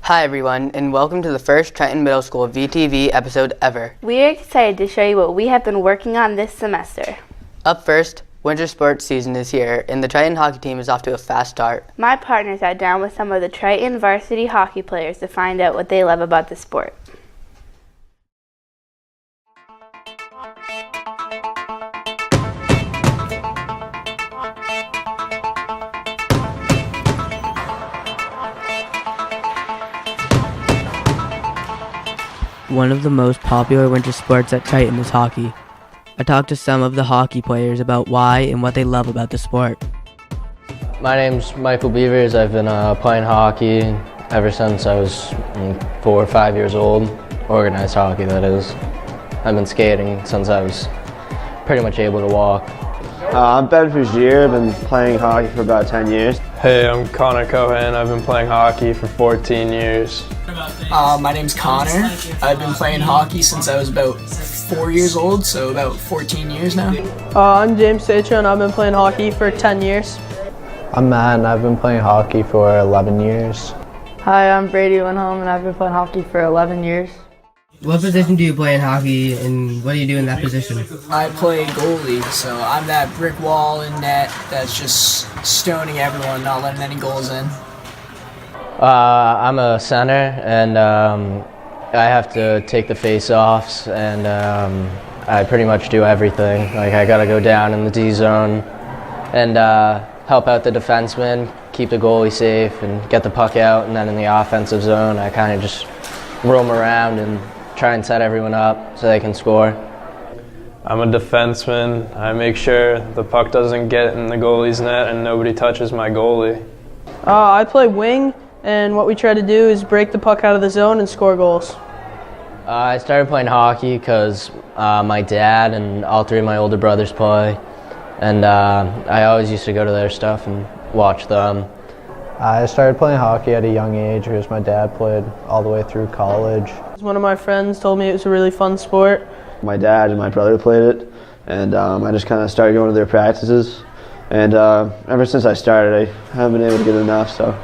Hi everyone, and welcome to the first Trenton Middle School VTV episode ever. We are excited to show you what we have been working on this semester. Up first, winter sports season is here, and the Triton hockey team is off to a fast start. My partner sat down with some of the Triton varsity hockey players to find out what they love about the sport. One of the most popular winter sports at Triton is hockey. I talked to some of the hockey players about why and what they love about the sport. My name's Michael Beavers. I've been playing hockey ever since I was 4 or 5 years old. Organized hockey, that is. I've been skating since I was pretty much able to walk. I'm Ben Fugier. I've been playing hockey for about 10 years. Hey, I'm Connor Cohen. I've been playing hockey for 14 years. My name's Connor. I've been playing hockey since I was about 4 years old, so about 14 years now. I'm James Satra, and I've been playing hockey for 10 years. I'm Matt, and I've been playing hockey for 11 years. Hi, I'm Brady Lindholm, and I've been playing hockey for 11 years. What position do you play in hockey, and what do you do in that position? I play goalie, so I'm that brick wall in net that's just stoning everyone, not letting any goals in. I'm a center, and I have to take the face-offs, and I pretty much do everything. Like, I gotta go down in the D zone and help out the defenseman, keep the goalie safe, and get the puck out. And then in the offensive zone, I kind of just roam around and try and set everyone up so they can score. I'm a defenseman. I make sure the puck doesn't get in the goalie's net and nobody touches my goalie. I play wing, and what we try to do is break the puck out of the zone and score goals. I started playing hockey because my dad and all three of my older brothers play, and I always used to go to their stuff and watch them. I started playing hockey at a young age because my dad played all the way through college. One of my friends told me it was a really fun sport. My dad and my brother played it, and I just kind of started going to their practices. And ever since I started, I haven't been able to get enough, so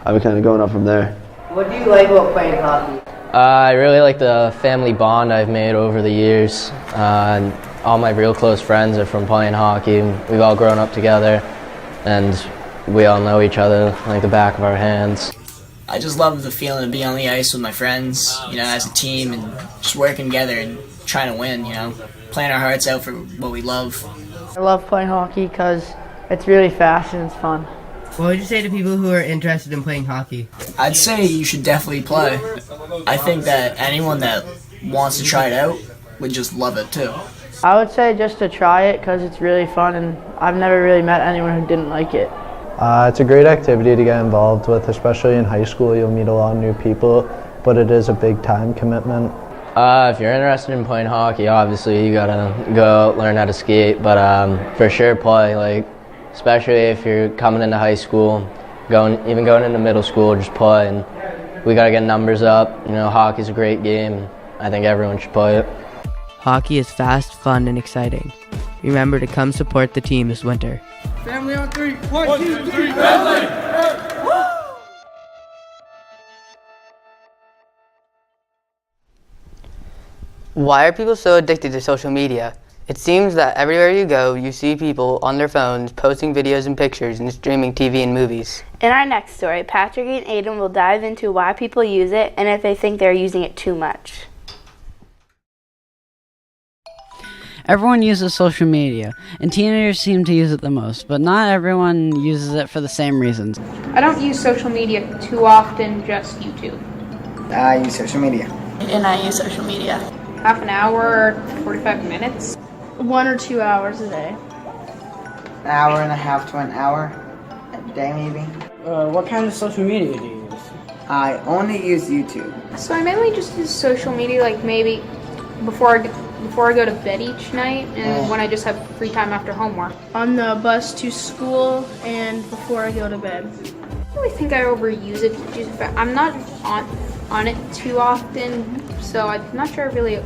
I've been kind of going up from there. What do you like about playing hockey? I really like the family bond I've made over the years. And all my real close friends are from playing hockey. We've all grown up together, and we all know each other like the back of our hands. I just love the feeling of being on the ice with my friends, as a team, and just working together and trying to win, playing our hearts out for what we love. I love playing hockey because it's really fast and it's fun. What would you say to people who are interested in playing hockey? I'd say you should definitely play. I think that anyone that wants to try it out would just love it too. I would say just to try it because it's really fun, and I've never really met anyone who didn't like it. It's a great activity to get involved with, especially in high school. You'll meet a lot of new people, but it is a big time commitment. If you're interested in playing hockey, obviously you gotta go out, learn how to skate, but for sure play, especially if you're coming into high school, even going into middle school, just play. And we gotta get numbers up. Hockey's a great game, and I think everyone should play it. Hockey is fast, fun, and exciting. Remember to come support the team this winter. Family on three. One, two, three, family! Why are people so addicted to social media? It seems that everywhere you go, you see people on their phones posting videos and pictures and streaming TV and movies. In our next story, Patrick and Aiden will dive into why people use it and if they think they're using it too much. Everyone uses social media, and teenagers seem to use it the most, but not everyone uses it for the same reasons. I don't use social media too often, just YouTube. I use social media. And I use social media. Half an hour, 45 minutes. 1 or 2 hours a day. An hour and a half to an hour a day, maybe. What kind of social media do you use? I only use YouTube. So I mainly just use social media, maybe before I go to bed each night, and when I just have free time after homework. On the bus to school and before I go to bed. I really think I overuse it. I'm not on it too often, so I'm not sure I really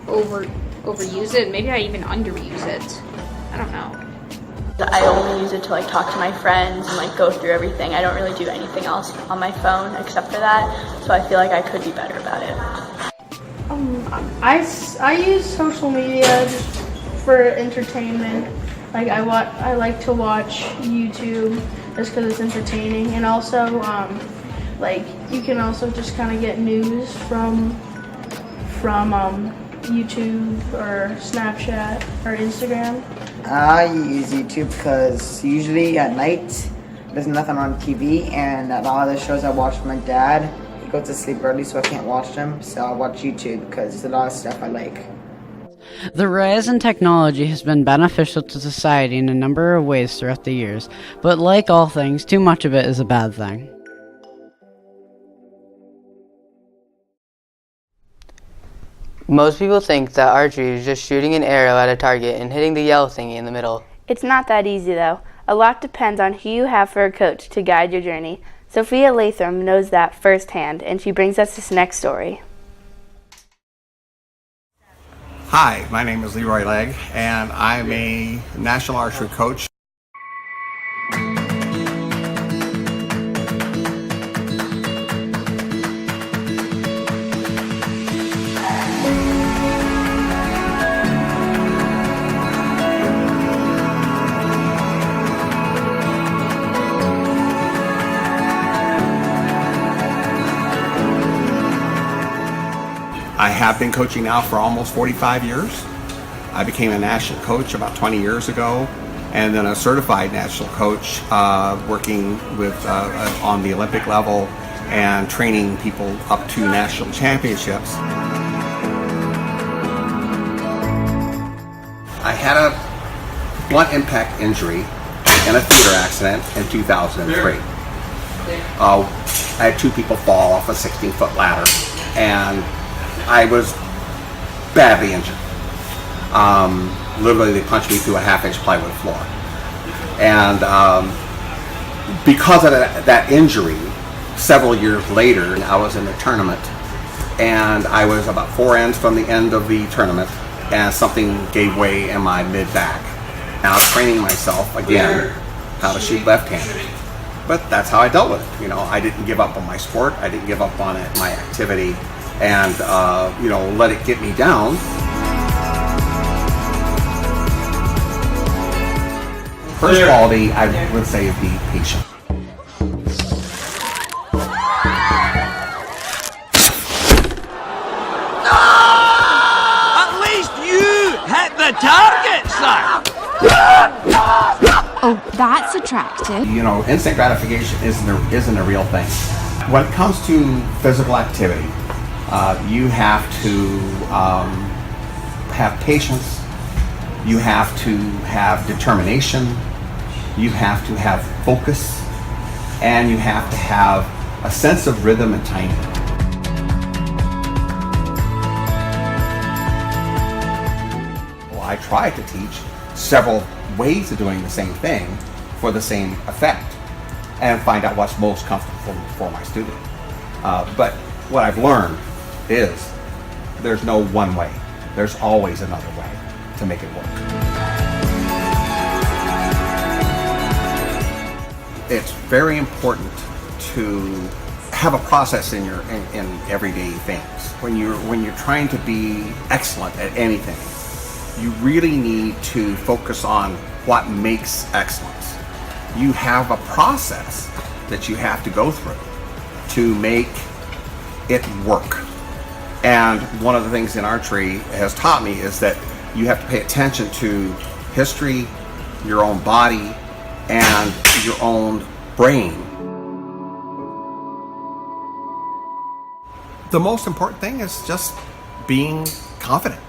overuse it. Maybe I even underuse it. I don't know. I only use it to like talk to my friends and like go through everything. I don't really do anything else on my phone except for that, so I feel like I could be better about it. I use social media just for entertainment. Like I like to watch YouTube just because it's entertaining, and also like you can also just kind of get news from YouTube or Snapchat or Instagram. I use YouTube because usually at night there's nothing on TV, and a lot of the shows I watch with my dad, he goes to sleep early so I can't watch them, so I watch YouTube because there's a lot of stuff I like. The rise in technology has been beneficial to society in a number of ways throughout the years, but like all things, too much of it is a bad thing. Most people think that archery is just shooting an arrow at a target and hitting the yellow thingy in the middle. It's not that easy though. A lot depends on who you have for a coach to guide your journey. Sophia Latham knows that firsthand, and she brings us this next story. Hi, my name is Leroy Legg, and I'm a national archery coach. I have been coaching now for almost 45 years. I became a national coach about 20 years ago, and then a certified national coach working with on the Olympic level and training people up to national championships. I had a blunt impact injury in a theater accident in 2003. I had two people fall off a 16-foot ladder, and I was badly injured. Literally, they punched me through a half-inch plywood floor. And because of that injury, several years later, I was in a tournament, and I was about 4 ends from the end of the tournament, and something gave way in my mid-back. And I was training myself again how to shoot left-handed. But that's how I dealt with it. You know, I didn't give up on my sport. I didn't give up on it, my activity, and you know, let it get me down. First quality, I would say, be patient. At least you hit the target, sir! Oh, that's attractive. You know, instant gratification isn't a real thing. When it comes to physical activity, you have to have patience, you have to have determination, you have to have focus, and you have to have a sense of rhythm and timing. Well, I try to teach several ways of doing the same thing for the same effect and find out what's most comfortable for my student. But what I've learned is there's no one way. There's always another way to make it work. It's very important to have a process in your in everyday things. When you're trying to be excellent at anything, you really need to focus on what makes excellence. You have a process that you have to go through to make it work. And one of the things in archery has taught me is that you have to pay attention to history, your own body, and your own brain. The most important thing is just being confident.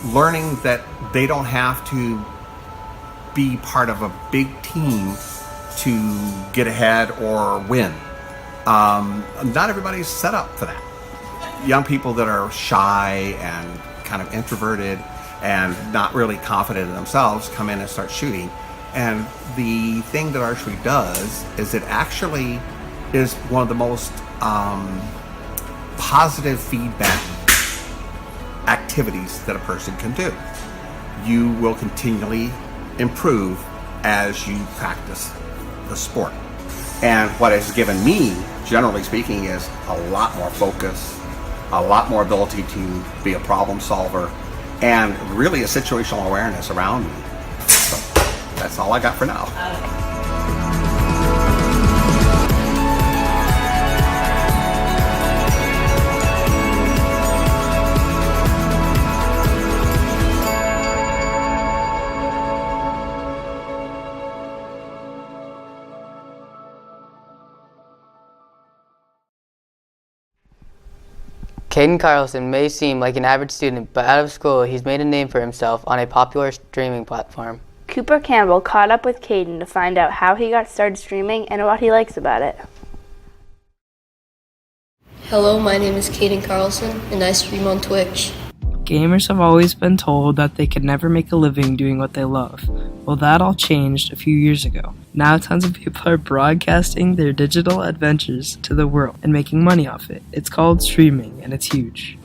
Learning that they don't have to be part of a big team to get ahead or win. Not everybody's set up for that. Young people that are shy and kind of introverted and not really confident in themselves come in and start shooting. And the thing that archery does is it actually is one of the most positive feedback activities that a person can do. You will continually improve as you practice the sport. And what it's given me, generally speaking, is a lot more focus, a lot more ability to be a problem solver, and really a situational awareness around me. So that's all I got for now. Caden Carlson may seem like an average student, but out of school, he's made a name for himself on a popular streaming platform. Cooper Campbell caught up with Caden to find out how he got started streaming and what he likes about it. Hello, my name is Caden Carlson, and I stream on Twitch. Gamers have always been told that they could never make a living doing what they love. Well, that all changed a few years ago. Now tons of people are broadcasting their digital adventures to the world and making money off it. It's called streaming, and it's huge.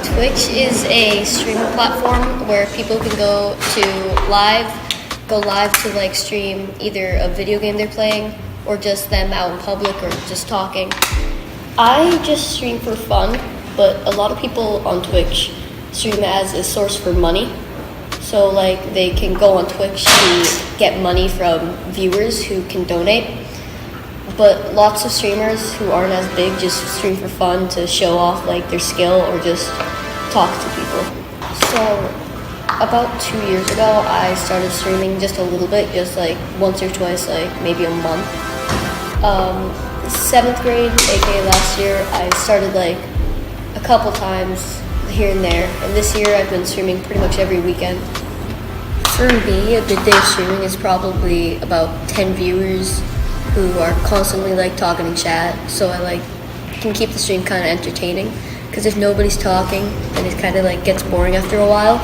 Twitch is a streaming platform where people can go live to like stream either a video game they're playing or just them out in public or just talking. I just stream for fun, but a lot of people on Twitch stream as a source for money. So like they can go on Twitch to get money from viewers who can donate. But lots of streamers who aren't as big just stream for fun to show off like their skill or just talk to people. So about 2 years ago, I started streaming just a little bit, just like once or twice, like maybe a month. 7th grade, aka last year, I started like a couple times here and there, and this year I've been streaming pretty much every weekend. For me, a good day of streaming is probably about 10 viewers who are constantly like talking in chat, so I can keep the stream kind of entertaining, because if nobody's talking, then it kind of like gets boring after a while.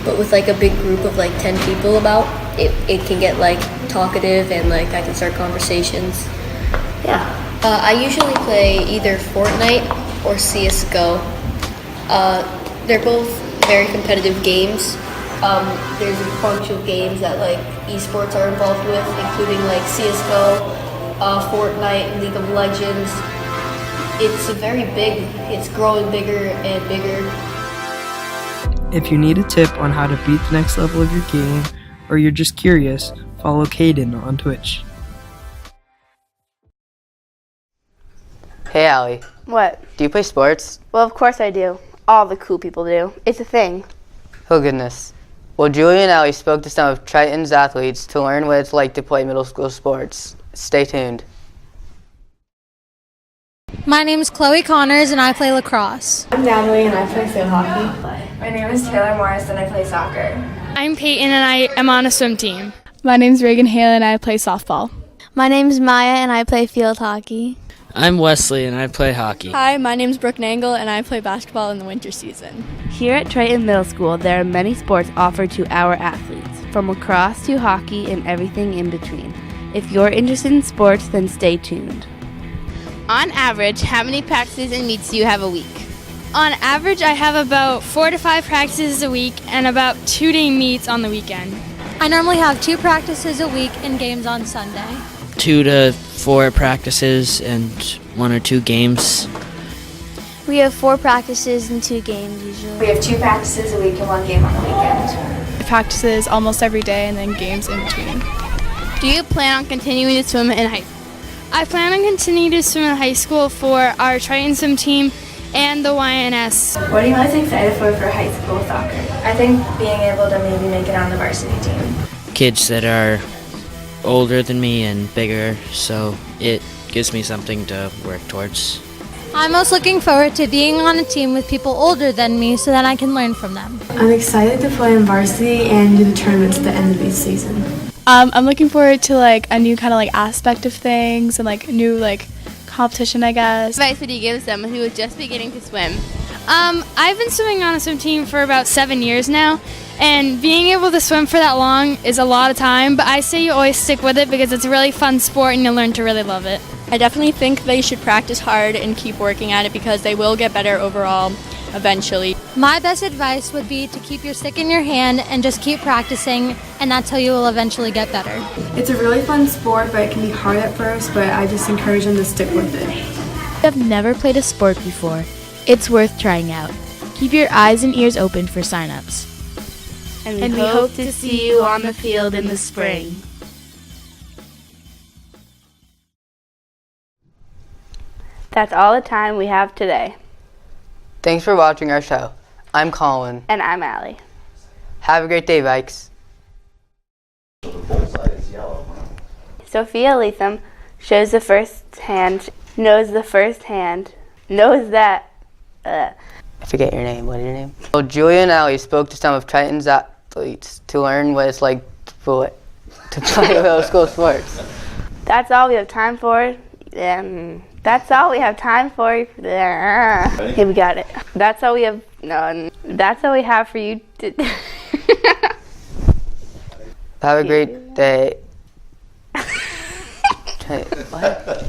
But with like a big group of like 10 people about, it can get like talkative and like I can start conversations. Yeah. I usually play either Fortnite or CSGO. They're both very competitive games. There's a bunch of games that like esports are involved with, including like CSGO, Fortnite, League of Legends. It's growing bigger and bigger. If you need a tip on how to beat the next level of your game, or you're just curious, follow Caden on Twitch. Hey Allie. What? Do you play sports? Well, of course I do. All the cool people do. It's a thing. Oh goodness. Well, Julie and Allie spoke to some of Triton's athletes to learn what it's like to play middle school sports. Stay tuned. My name is Chloe Connors and I play lacrosse. I'm Natalie and I play field hockey. My name is Taylor Morris and I play soccer. I'm Peyton and I am on a swim team. My name is Reagan Hale and I play softball. My name is Maya and I play field hockey. I'm Wesley and I play hockey. Hi, my name is Brooke Nangle and I play basketball in the winter season. Here at Triton Middle School, there are many sports offered to our athletes, from lacrosse to hockey and everything in between. If you're interested in sports, then stay tuned. On average, how many practices and meets do you have a week? On average, I have about 4 to 5 practices a week and about 2-day meets on the weekend. I normally have 2 practices a week and games on Sunday. 2 to 4 practices and 1 or 2 games. We have 4 practices and 2 games usually. We have 2 practices a week and 1 game on the weekend. Practices almost every day and then games in between. Do you plan on continuing to swim in high school? I plan on continuing to swim in high school for our Triton swim team and the YNS. What are you most excited for high school soccer? I think being able to maybe make it on the varsity team. Kids that are older than me and bigger, so it gives me something to work towards. I'm most looking forward to being on a team with people older than me so that I can learn from them. I'm excited to play in varsity and do the tournaments at the end of each season. I'm looking forward to like a new kind of like aspect of things and like new like competition, I guess. What advice would you give someone who is just beginning to swim? I've been swimming on a swim team for about 7 years now, and being able to swim for that long is a lot of time, but I say you always stick with it because it's a really fun sport and you'll learn to really love it. I definitely think they should practice hard and keep working at it because they will get better overall. eventually. My best advice would be to keep your stick in your hand and just keep practicing, and that's how you will eventually get better. It's a really fun sport, but it can be hard at first, but I just encourage them to stick with it. If you have never played a sport before, it's worth trying out. Keep your eyes and ears open for sign-ups. And we hope to see you on the field in the spring. That's all the time we have today. Thanks for watching our show. I'm Colin. And I'm Allie. Have a great day, Vikes. Sophia Latham shows the first hand, knows the first hand, knows that. I forget your name. What is your name? Well, Julia and Allie spoke to some of Triton's athletes to learn what it's like to play middle school sports. That's all we have time for. That's all we have time for. Hey, we got it. That's all we have. No, that's all we have for you. Have a great day. What?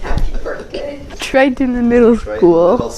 Triton in middle school.